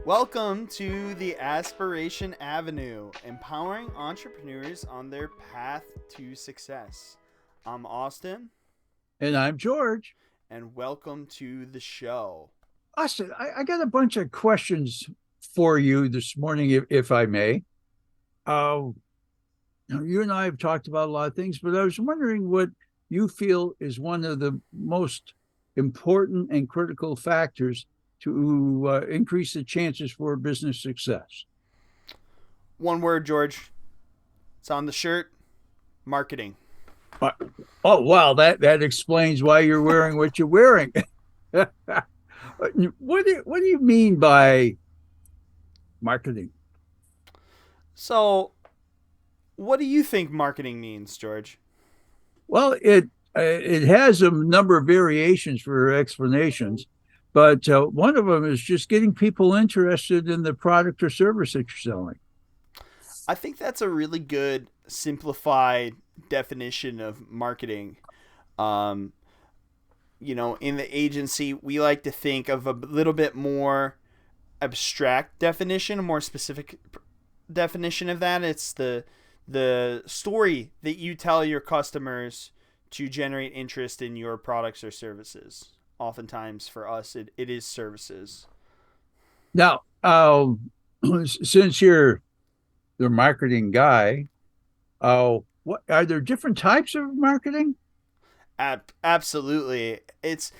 Welcome to the Aspiration Avenue, empowering entrepreneurs on their path to success. I'm Austin, And I'm George. and welcome to the show. Austin, I got a bunch of questions for you this morning, if I may. Uh, you and I have talked about a lot of things, but I was wondering what you feel is one of the most important and critical factors to increase the chances for business success. One word, George. It's on the shirt marketing. Uh, oh, wow, that explains why you're wearing what you're wearing. What do you mean by marketing? So, what do you think marketing means, George? Well, it has a number of variations for explanations, but one of them is just getting people interested in the product or service that you're selling. I think that's a really good simplified definition of marketing. Um, in the agency, we like to think of a little bit more abstract definition, a more specific definition of that. It's the story that you tell your customers to generate interest in your products or services. Oftentimes, for us, it is services. Now, since you're the marketing guy, what are there different types of marketing? Absolutely, it's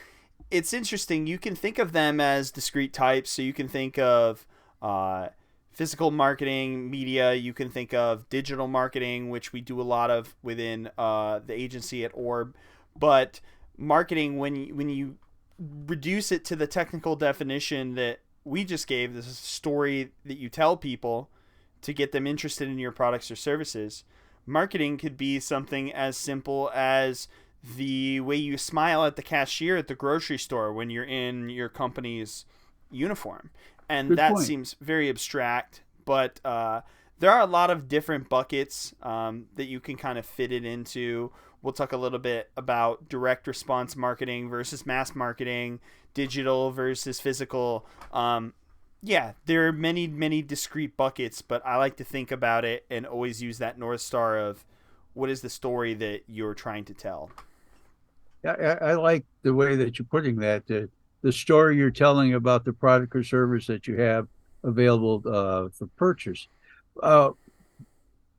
interesting. You can think of them as discrete types. So you can think of uh, physical marketing, media. You can think of digital marketing, which we do a lot of within the agency at Orb. But marketing, when you reduce it to the technical definition that we just gave, this is a story that you tell people to get them interested in your products or services. Marketing could be something as simple as the way you smile at the cashier at the grocery store when you're in your company's uniform. And Good that point. seems very abstract, but there are a lot of different buckets that you can kind of fit it into. We'll talk a little bit about direct response marketing versus mass marketing, digital versus physical. Yeah, there are many, many discrete buckets, but I like to think about it and always use that North Star of what is the story that you're trying to tell. I like the way that you're putting that. The story you're telling about the product or service that you have available for purchase. Uh,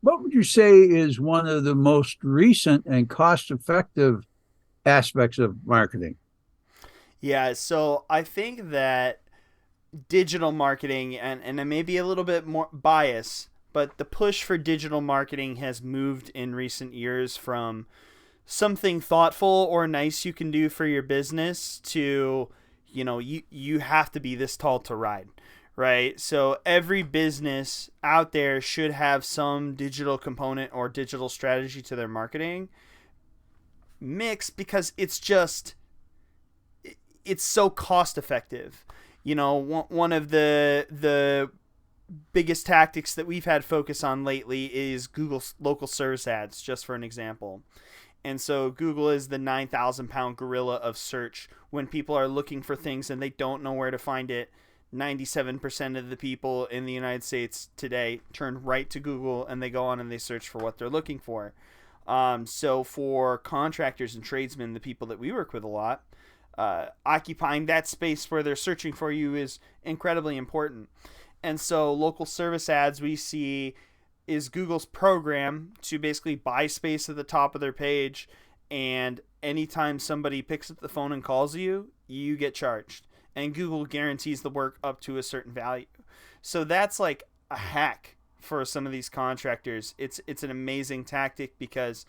what would you say is one of the most recent and cost-effective aspects of marketing? Yeah, so I think that digital marketing, and I may be a little bit more biased, but the push for digital marketing has moved in recent years from something thoughtful or nice you can do for your business to, you have to be this tall to ride, right? So every business out there should have some digital component or digital strategy to their marketing mix, because it's so cost effective. One of the biggest tactics that we've had focus on lately is Google's local service ads, just for an example. And so Google is the 9,000-pound gorilla of search. When people are looking for things and they don't know where to find it, 97% of the people in the United States today turn right to Google, and they go on and they search for what they're looking for. So for contractors and tradesmen, the people that we work with a lot, occupying that space where they're searching for you is incredibly important. And so local service ads we see is Google's program to basically buy space at the top of their page, and anytime somebody picks up the phone and calls you, you get charged. And Google guarantees the work up to a certain value. So that's like a hack for some of these contractors. It's an amazing tactic because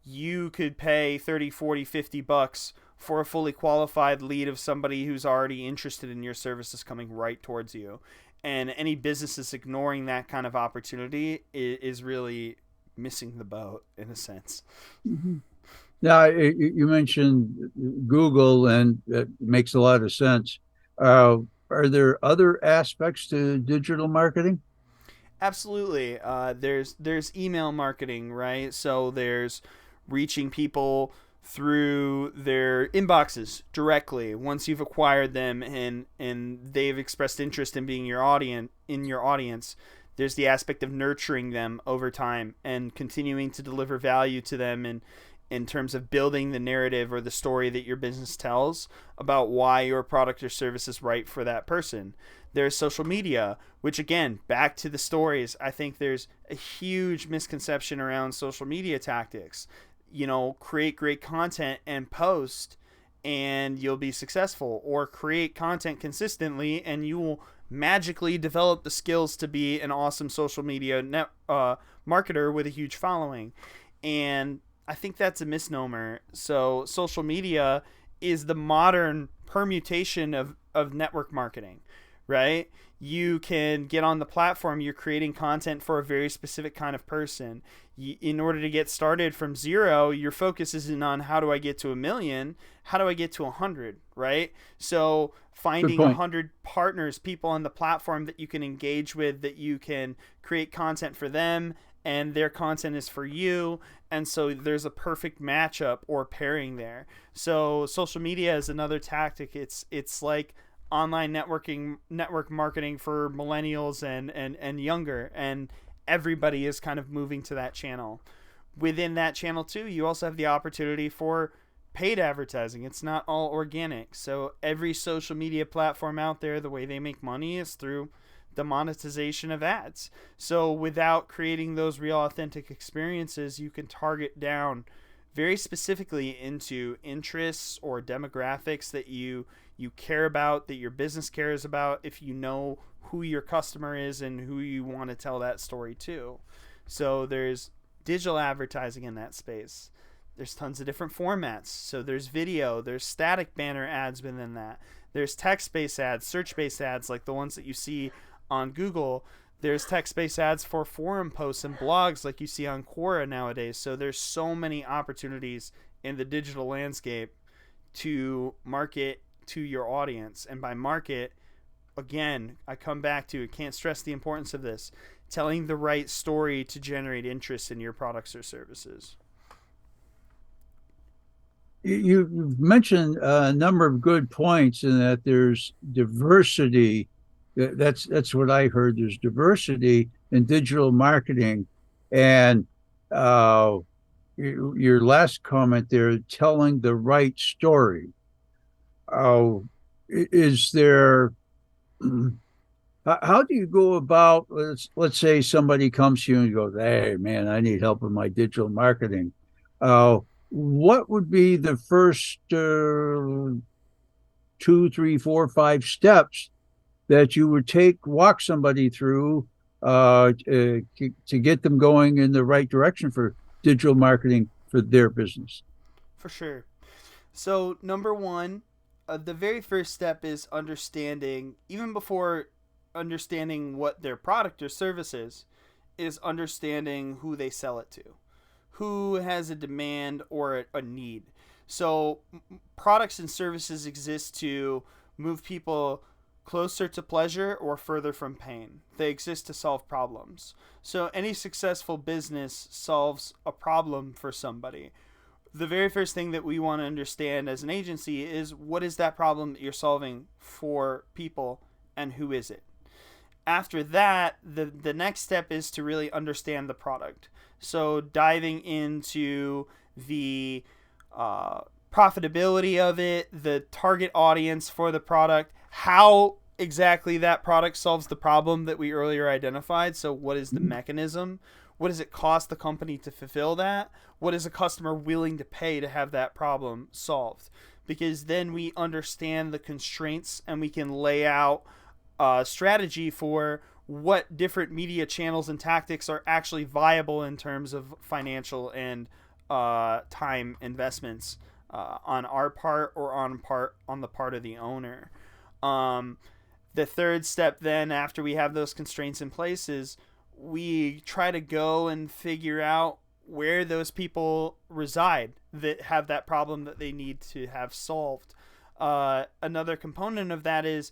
you could pay 30, 40, 50 bucks for a fully qualified lead of somebody who's already interested in your services coming right towards you. And any businesses ignoring that kind of opportunity is really missing the boat in a sense. Mhm. Now, you mentioned Google, and it makes a lot of sense. Uh, are there other aspects to digital marketing? Absolutely. There's email marketing, right? So there's reaching people through their inboxes directly once you've acquired them and they've expressed interest in being your audience. There's the aspect of nurturing them over time and continuing to deliver value to them in terms of building the narrative or the story that your business tells about why your product or service is right for that person. There's social media, which again, back to the stories, I think there's a huge misconception around social media tactics. Create great content and post and you'll be successful, or create content consistently and you will magically develop the skills to be an awesome social media marketer with a huge following. And I think that's a misnomer. So social media is the modern permutation of network marketing, right? You can get on the platform, you're creating content for a very specific kind of person. In order to get started from zero, your focus isn't on how do I get to 1 million, how do I get to 100, right? So finding 100 partners, people on the platform that you can engage with, that you can create content for them, and their content is for you. And so there's a perfect matchup or pairing there. So social media is another tactic. It's like online network marketing for millennials and younger, and everybody is kind of moving to that channel. Within that channel too, you also have the opportunity for paid advertising. It's not all organic. So every social media platform out there, the way they make money is through the monetization of ads. So without creating those real authentic experiences, you can target down very specifically into interests or demographics that you care about, that your business cares about, if you know who your customer is and who you want to tell that story to. So there's digital advertising in that space. There's tons of different formats. So there's video, there's static banner ads within that. There's text-based ads, search-based ads like the ones that you see on Google. There's text-based ads for forum posts and blogs like you see on Quora nowadays. So there's so many opportunities in the digital landscape to market to your audience. And by market, again, I come back to, can't stress the importance of this, telling the right story to generate interest in your products or services. You've mentioned a number of good points in that there's diversity. That's what I heard. There's diversity in digital marketing. And your last comment there, telling the right story. Is there, how do you go about, let's say somebody comes to you and goes, hey, man, I need help with my digital marketing. What would be the first 2, 3, 4, 5 steps that you would walk somebody through to get them going in the right direction for digital marketing for their business? For sure. So number one, the very first step is understanding, even before understanding what their product or service is understanding who they sell it to, who has a demand or a need. So products and services exist to move people closer to pleasure or further from pain. They exist to solve problems. So any successful business solves a problem for somebody. The very first thing that we want to understand as an agency is, what is that problem that you're solving for people and who is it? After that, the next step is to really understand the product. So diving into the profitability of it, the target audience for the product, how exactly that product solves the problem that we earlier identified. So what is the mechanism? What does it cost the company to fulfill that? What is a customer willing to pay to have that problem solved? Because then we understand the constraints and we can lay out a strategy for what different media channels and tactics are actually viable in terms of financial and time investments on our part or on the part of the owner. The third step then, after we have those constraints in place, is we try to go and figure out where those people reside that have that problem that they need to have solved. Another component of that is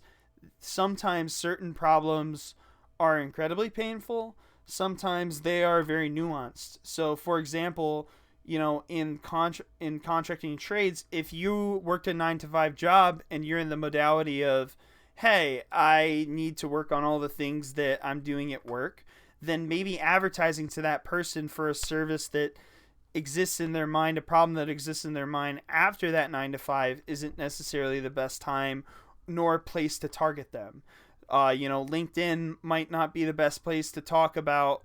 sometimes certain problems are incredibly painful. Sometimes they are very nuanced. So, for example, in contracting trades, if you worked a 9 to 5 job and you're in the modality of, hey, I need to work on all the things that I'm doing at work, then maybe advertising to that person for a service that exists in their mind, a problem that exists in their mind after that 9 to 5 isn't necessarily the best time nor place to target them. LinkedIn might not be the best place to talk about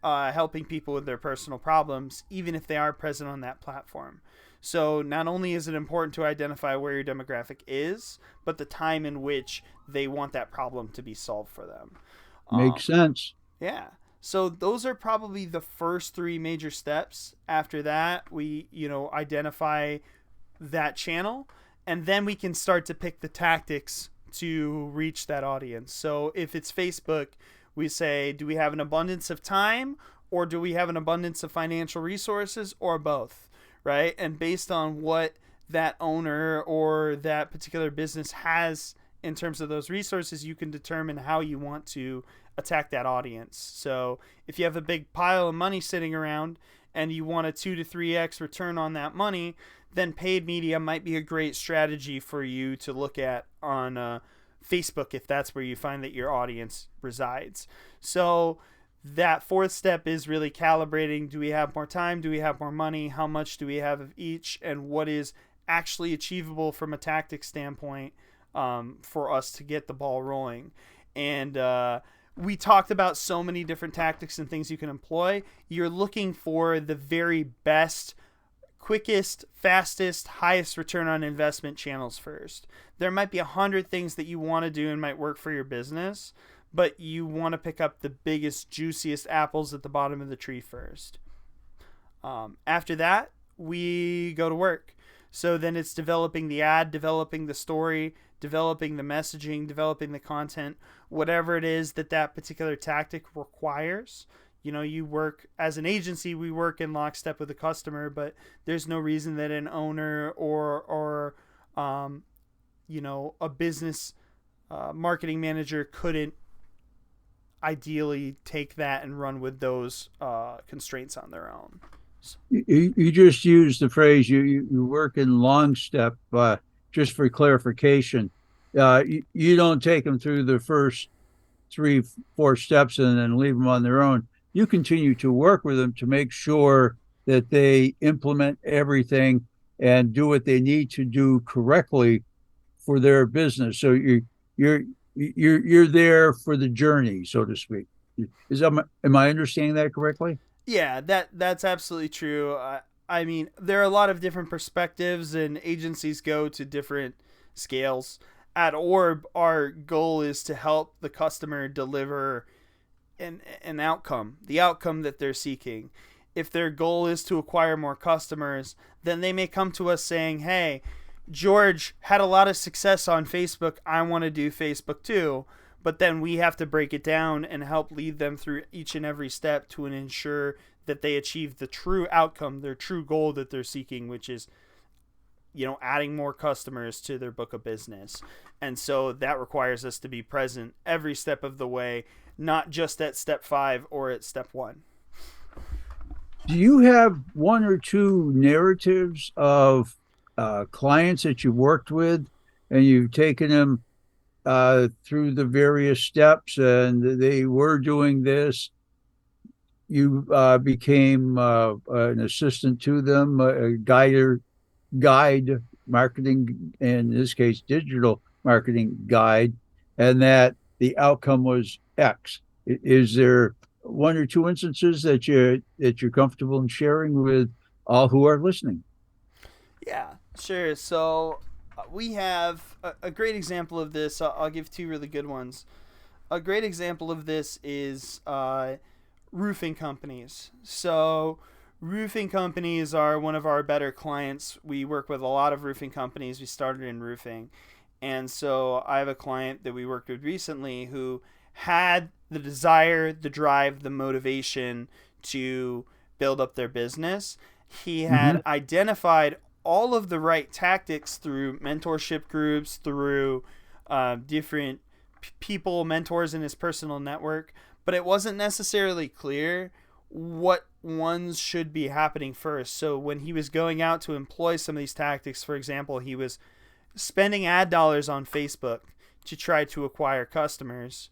helping people with their personal problems, even if they are present on that platform. So not only is it important to identify where your demographic is, but the time in which they want that problem to be solved for them. Makes sense. Yeah. So those are probably the first 3 major steps. After that, we, identify that channel, and then we can start to pick the tactics to reach that audience. So if it's Facebook, we say, do we have an abundance of time, or do we have an abundance of financial resources, or both, right? And based on what that owner or that particular business has in terms of those resources, you can determine how you want to attack that audience. So if you have a big pile of money sitting around and you want a 2 to 3x return on that money, then paid media might be a great strategy for you to look at on Facebook if that's where you find that your audience resides. So that 4th step is really calibrating. Do we have more time? Do we have more money? How much do we have of each? And what is actually achievable from a tactics standpoint for us to get the ball rolling? And we talked about so many different tactics and things you can employ. You're looking for the very best, quickest, fastest, highest return on investment channels first. There might be 100 things that you want to do and might work for your business, but you want to pick up the biggest, juiciest apples at the bottom of the tree first. After that, we go to work. So then it's developing the ad, developing the story, developing the messaging, developing the content, whatever it is that particular tactic requires. You work as an agency, we work in lockstep with the customer, but there's no reason that an owner or a business marketing manager couldn't ideally take that and run with those constraints on their own. You just used the phrase you work in long step. Just for clarification, you don't take them through the first 3-4 steps and then leave them on their own. You continue to work with them to make sure that they implement everything and do what they need to do correctly for their business. So you're there for the journey, so to speak. Am I understanding that correctly? Yeah, that's absolutely true. I mean, there are a lot of different perspectives, and agencies go to different scales. At Orb, our goal is to help the customer deliver an outcome, the outcome that they're seeking. If their goal is to acquire more customers, then they may come to us saying, hey, George had a lot of success on Facebook. I want to do Facebook too. But then we have to break it down and help lead them through each and every step to ensure that they achieve the true outcome, their true goal that they're seeking, which is, adding more customers to their book of business. And so that requires us to be present every step of the way, not just at step 5 or at step 1. Do you have 1 or 2 narratives of clients that you've worked with and you've taken them through the various steps and they were doing this? You became an assistant to them, a guide, marketing, in this case, digital marketing guide, and that the outcome was X. Is there 1 or 2 instances that you're comfortable in sharing with all who are listening? Yeah, sure. So we have a great example of this. I'll give 2 really good ones. A great example of this is roofing companies. So roofing companies are one of our better clients. We work with a lot of roofing companies. We started in roofing. And so I have a client that we worked with recently who had the desire, the drive, the motivation to build up their business. He had identified all of the right tactics through mentorship groups, through different mentors in his personal network, but it wasn't necessarily clear what ones should be happening first. So when he was going out to employ some of these tactics, for example, he was spending ad dollars on Facebook to try to acquire customers,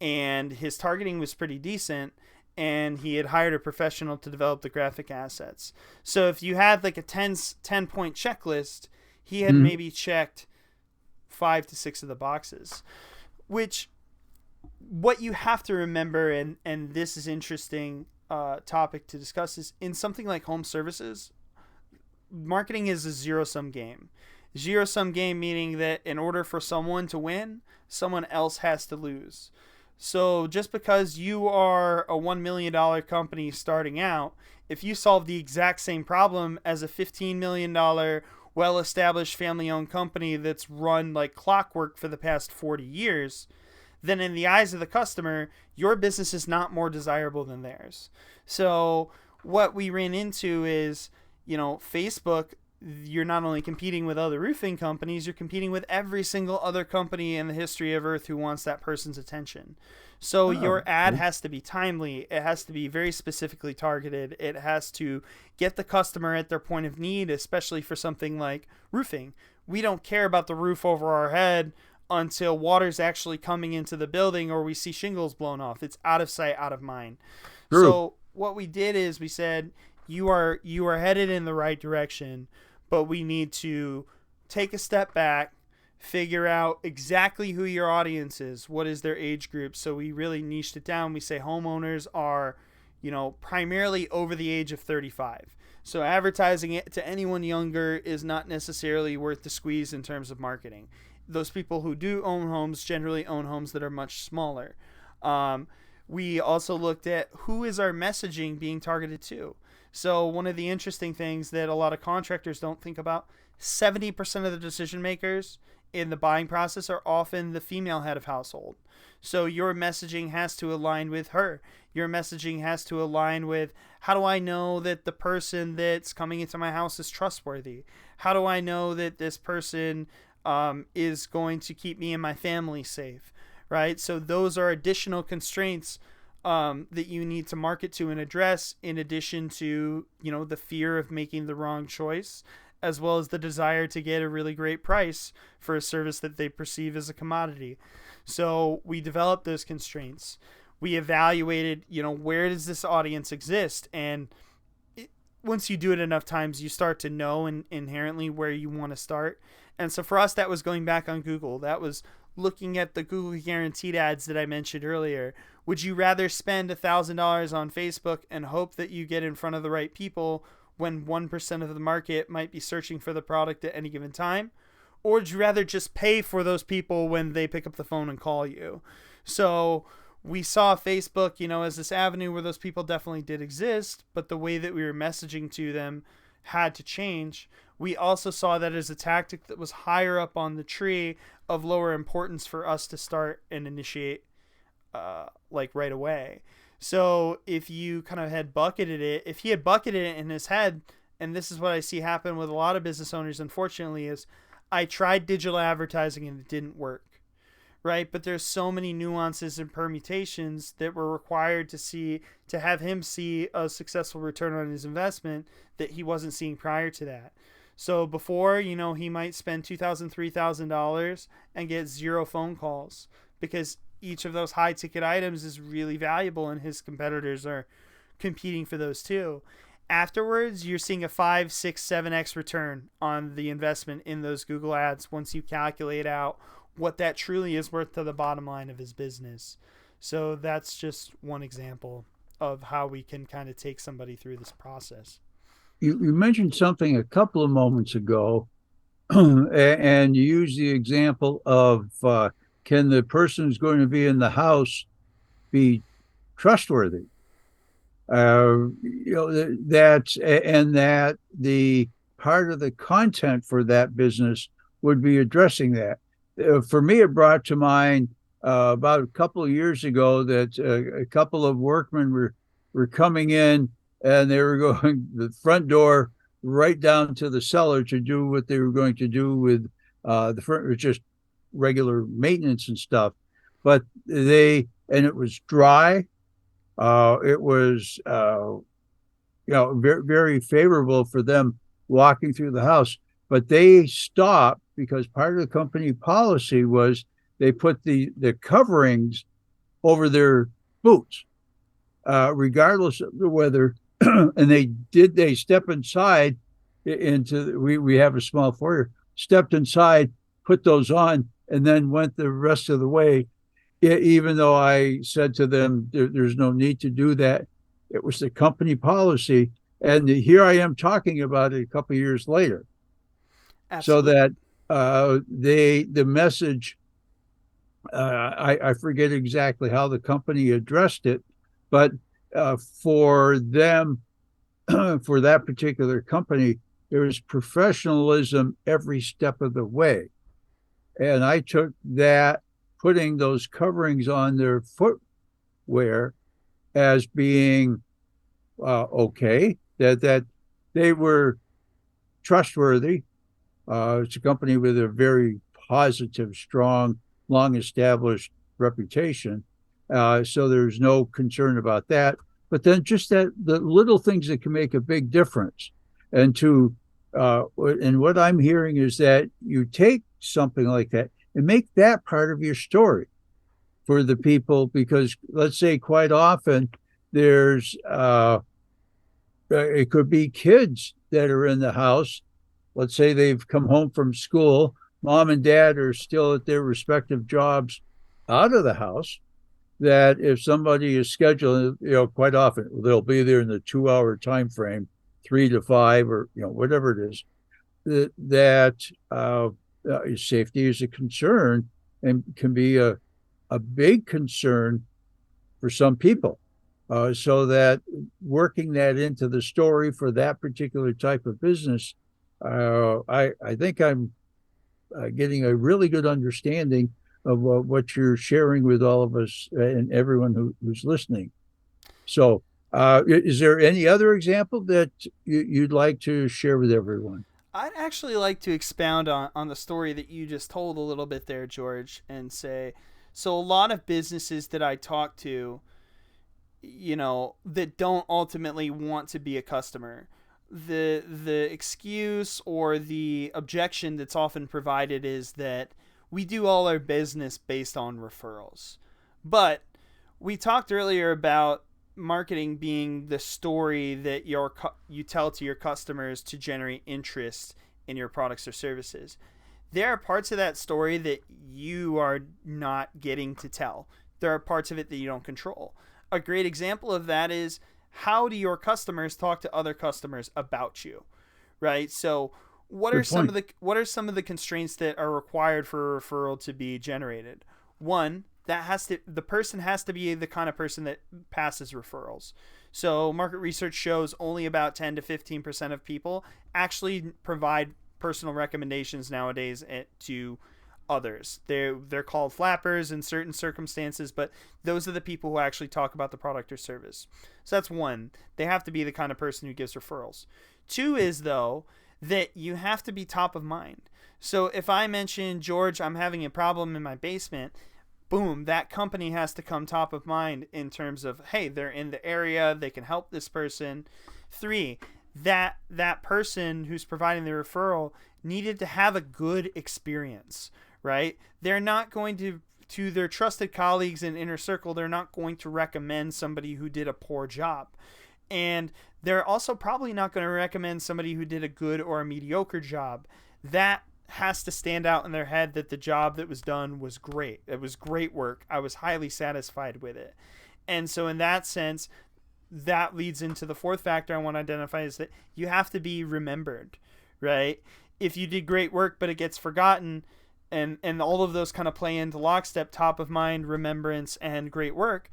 and his targeting was pretty decent, and he had hired a professional to develop the graphic assets. So if you had like a 10 point checklist, he had maybe checked 5 to 6 of the boxes, which what you have to remember, and this is interesting topic to discuss, is in something like home services, marketing is a zero-sum game. Zero-sum game meaning that in order for someone to win, someone else has to lose. So just because you are a $1 million company starting out, if you solve the exact same problem as a $15 million well-established family-owned company that's run like clockwork for the past 40 years, then in the eyes of the customer, your business is not more desirable than theirs. So what we ran into is, Facebook, you're not only competing with other roofing companies, you're competing with every single other company in the history of Earth who wants that person's attention. So your ad has to be timely. It has to be very specifically targeted. It has to get the customer at their point of need, especially for something like roofing. We don't care about the roof over our head until water's actually coming into the building or we see shingles blown off. It's out of sight, out of mind. True. So what we did is we said, you are headed in the right direction, but we need to take a step back, figure out exactly who your audience is, what is their age group. So we really niched it down. We say homeowners are, primarily over the age of 35. So advertising it to anyone younger is not necessarily worth the squeeze in terms of marketing. Those people who do own homes generally own homes that are much smaller. We also looked at who is our messaging being targeted to. So one of the interesting things that a lot of contractors don't think about, 70% of the decision makers in the buying process are often the female head of household. So your messaging has to align with her. Your messaging has to align with, how do I know that the person that's coming into my house is trustworthy? How do I know that this person is going to keep me and my family safe, right? So those are additional constraints that you need to market to and address, in addition to, the fear of making the wrong choice, as well as the desire to get a really great price for a service that they perceive as a commodity. So we developed those constraints. We evaluated, where does this audience exist? And once you do it enough times, you start to know inherently where you want to start. And so for us, that was going back on Google. That was looking at the Google guaranteed ads that I mentioned earlier. Would you rather spend $1,000 on Facebook and hope that you get in front of the right people when 1% of the market might be searching for the product at any given time? Or would you rather just pay for those people when they pick up the phone and call you? So we saw Facebook, as this avenue where those people definitely did exist, but the way that we were messaging to them had to change. We also saw that as a tactic that was higher up on the tree of lower importance for us to start and initiate right away. So if you kind of had bucketed it, if he had bucketed it in his head, and this is what I see happen with a lot of business owners, unfortunately, is I tried digital advertising and it didn't work, right? But there's so many nuances and permutations that were required to have him see a successful return on his investment that he wasn't seeing prior to that. So before, he might spend $2,000, $3,000 and get 0 phone calls because each of those high ticket items is really valuable and his competitors are competing for those too. Afterwards, you're seeing a 5, 6, 7x return on the investment in those Google ads once you calculate out what that truly is worth to the bottom line of his business. So that's just one example of how we can kind of take somebody through this process. You mentioned something a couple of moments ago, and you used the example of can the person who's going to be in the house be trustworthy? That the part of the content for that business would be addressing that. For me, it brought to mind about a couple of years ago that a couple of workmen were coming in and they were going the front door right down to the cellar to do what they were going to do with the front, just regular maintenance and stuff. But it was dry. It was very, very favorable for them walking through the house. But they stopped because part of the company policy was they put the coverings over their boots, regardless of the weather. And they step inside into we have a small foyer, stepped inside, put those on, and then went the rest of the way. Even though I said to them, there's no need to do that. It was the company policy. And here I am talking about it a couple of years later. So Absolutely. that the message, I forget exactly how the company addressed it, but for them, for that particular company, there was professionalism every step of the way. And I took that, putting those coverings on their footwear as being okay, that they were trustworthy. It's a company with a very positive, strong, long established reputation. So there's no concern about that. But then just that the little things that can make a big difference. And and what I'm hearing is that you take something like that and make that part of your story for the people, because let's say quite often there's it could be kids that are in the house. Let's say they've come home from school, mom and dad are still at their respective jobs out of the house. That if somebody is scheduled, quite often they'll be there in the 2 hour time frame, 3 to 5, or whatever it is. That safety is a concern and can be a big concern for some people. So that working that into the story for that particular type of business, I think I'm getting a really good understanding of what you're sharing with all of us and everyone who's listening. So, is there any other example that you'd like to share with everyone? I'd actually like to expound on the story that you just told a little bit there, George, and say so a lot of businesses that I talk to, that don't ultimately want to be a customer. The excuse or the objection that's often provided is that we do all our business based on referrals. But we talked earlier about marketing being the story that you tell to your customers to generate interest in your products or services. There are parts of that story that you are not getting to tell. There are parts of it that you don't control. A great example of that is, how do your customers talk to other customers about you, right? So Good point. what are some of the constraints that are required for a referral to be generated? One, the person has to be the kind of person that passes referrals. So market research shows only about 10 to 15% of people actually provide personal recommendations nowadays to others. They're called flappers in certain circumstances, but those are the people who actually talk about the product or service. So that's one. They have to be the kind of person who gives referrals. Two is, though, that you have to be top of mind. So if I mention, George, I'm having a problem in my basement, boom, that company has to come top of mind in terms of, hey, they're in the area, they can help this person. Three, that person who's providing the referral needed to have a good experience, right? They're not going to their trusted colleagues in inner circle, they're not going to recommend somebody who did a poor job. And they're also probably not going to recommend somebody who did a good or a mediocre job. That has to stand out in their head, that the job that was done was great. It was great work. I was highly satisfied with it. And so in that sense, that leads into the fourth factor I want to identify, is that you have to be remembered, right? If you did great work but it gets forgotten, and all of those kind of play into lockstep, top of mind, remembrance, and great work,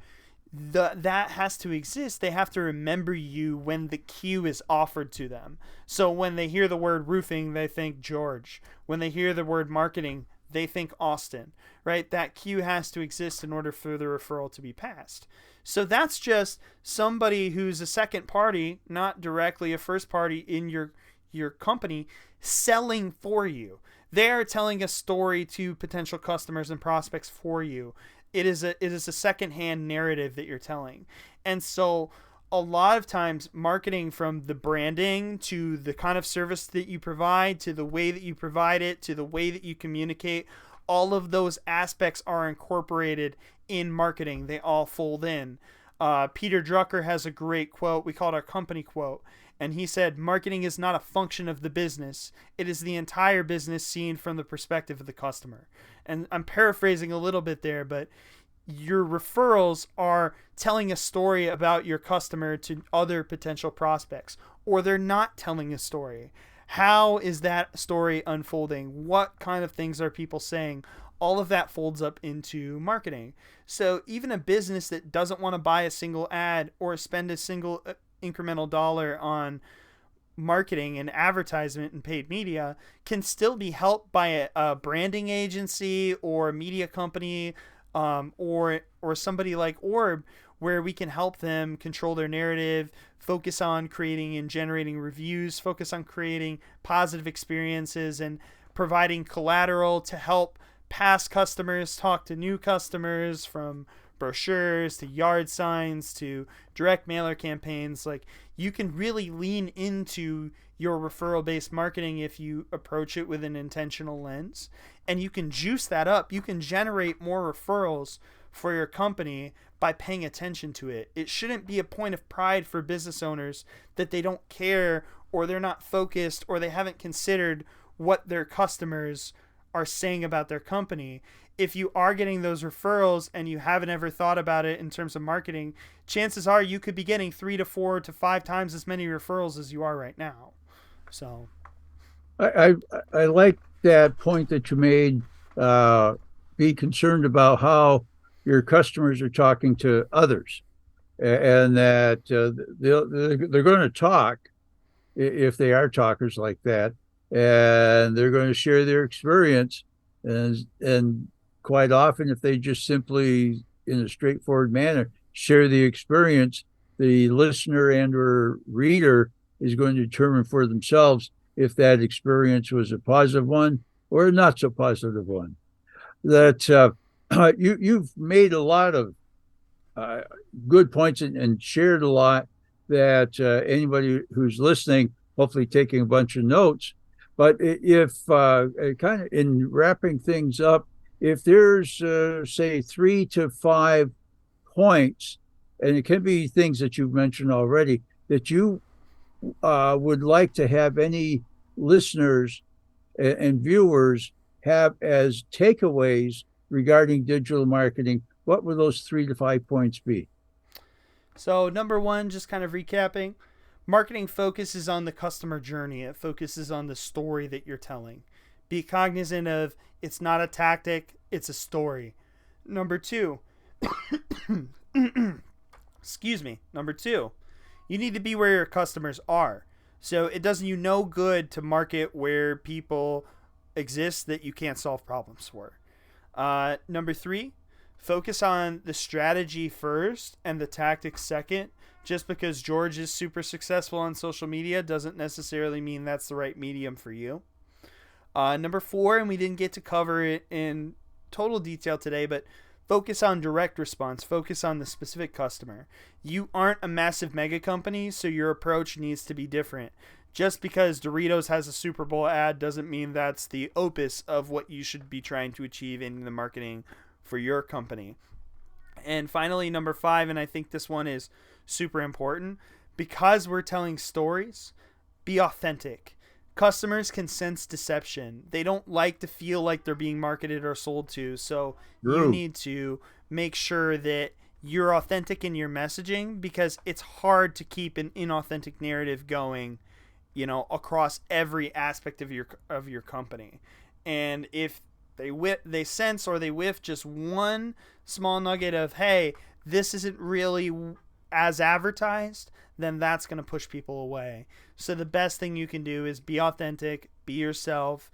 that has to exist. They have to remember you when the cue is offered to them. So when they hear the word roofing, they think George. When they hear the word marketing, they think Austin, right? That cue has to exist in order for the referral to be passed. So that's just somebody who's a second party, not directly a first party in your company, selling for you. They are telling a story to potential customers and prospects for you. It is a secondhand narrative that you're telling. And so a lot of times marketing, from the branding to the kind of service that you provide to the way that you provide it to the way that you communicate, all of those aspects are incorporated in marketing. They all fold in. Peter Drucker has a great quote. We call it our company quote. And he said, marketing is not a function of the business. It is the entire business seen from the perspective of the customer. And I'm paraphrasing a little bit there, but your referrals are telling a story about your customer to other potential prospects, or they're not telling a story. How is that story unfolding? What kind of things are people saying? All of that folds up into marketing. So even a business that doesn't want to buy a single ad or spend a single incremental dollar on marketing and advertisement and paid media can still be helped by a branding agency or a media company, or somebody like Orb, where we can help them control their narrative, focus on creating and generating reviews, focus on creating positive experiences, and providing collateral to help past customers talk to new customers, from brochures to yard signs to direct mailer campaigns. Like, you can really lean into your referral based marketing if you approach it with an intentional lens, and you can juice that up. You can generate more referrals for your company by paying attention to it. It shouldn't be a point of pride for business owners that they don't care, or they're not focused, or they haven't considered what their customers are saying about their company. If you are getting those referrals and you haven't ever thought about it in terms of marketing, chances are you could be getting 3 to 4 to 5 times as many referrals as you are right now. So I like that point that you made. Be concerned about how your customers are talking to others, and that they're going to talk, if they are talkers like that, and they're going to share their experience. And quite often, if they just simply, in a straightforward manner, share the experience, the listener and or reader is going to determine for themselves if that experience was a positive one or a not so positive one. That you've made a lot of good points, and shared a lot that anybody who's listening, hopefully taking a bunch of notes. But if kind of in wrapping things up, if there's say 3 to 5 points, and it can be things that you've mentioned already, that you would like to have any listeners and viewers have as takeaways regarding digital marketing, what would those 3 to 5 points be? So number one, just kind of recapping, marketing focuses on the customer journey. It focuses on the story that you're telling. Be cognizant of, it's not a tactic, it's a story. Number two, excuse me. Number two, you need to be where your customers are. So it does you no good to market where people exist that you can't solve problems for. Number three, focus on the strategy first and the tactics second. Just because George is super successful on social media doesn't necessarily mean that's the right medium for you. Number four, and we didn't get to cover it in total detail today, but focus on direct response. Focus on the specific customer. You aren't a massive mega company, so your approach needs to be different. Just because Doritos has a Super Bowl ad doesn't mean that's the opus of what you should be trying to achieve in the marketing for your company. And finally, number five, and I think this one is super important, because we're telling stories, be authentic. Customers can sense deception. They don't like to feel like they're being marketed or sold to. So you need to make sure that you're authentic in your messaging, because it's hard to keep an inauthentic narrative going, across every aspect of your company. And if they sense or they whiff just one small nugget of, hey, this isn't really as advertised, then that's going to push people away. So the best thing you can do is be authentic, be yourself,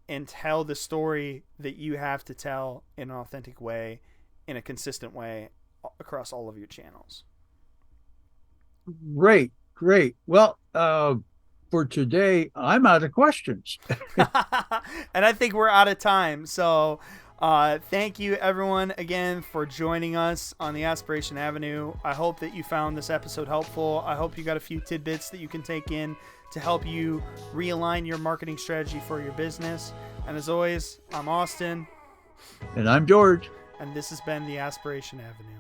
and tell the story that you have to tell in an authentic way, in a consistent way across all of your channels. Great. Well, for today, I'm out of questions. And I think we're out of time. So Thank you, everyone, again for joining us on the Aspiration Avenue. I hope that you found this episode helpful. I hope you got a few tidbits that you can take in to help you realign your marketing strategy for your business. And as always, I'm Austin. And I'm George. And this has been the Aspiration Avenue.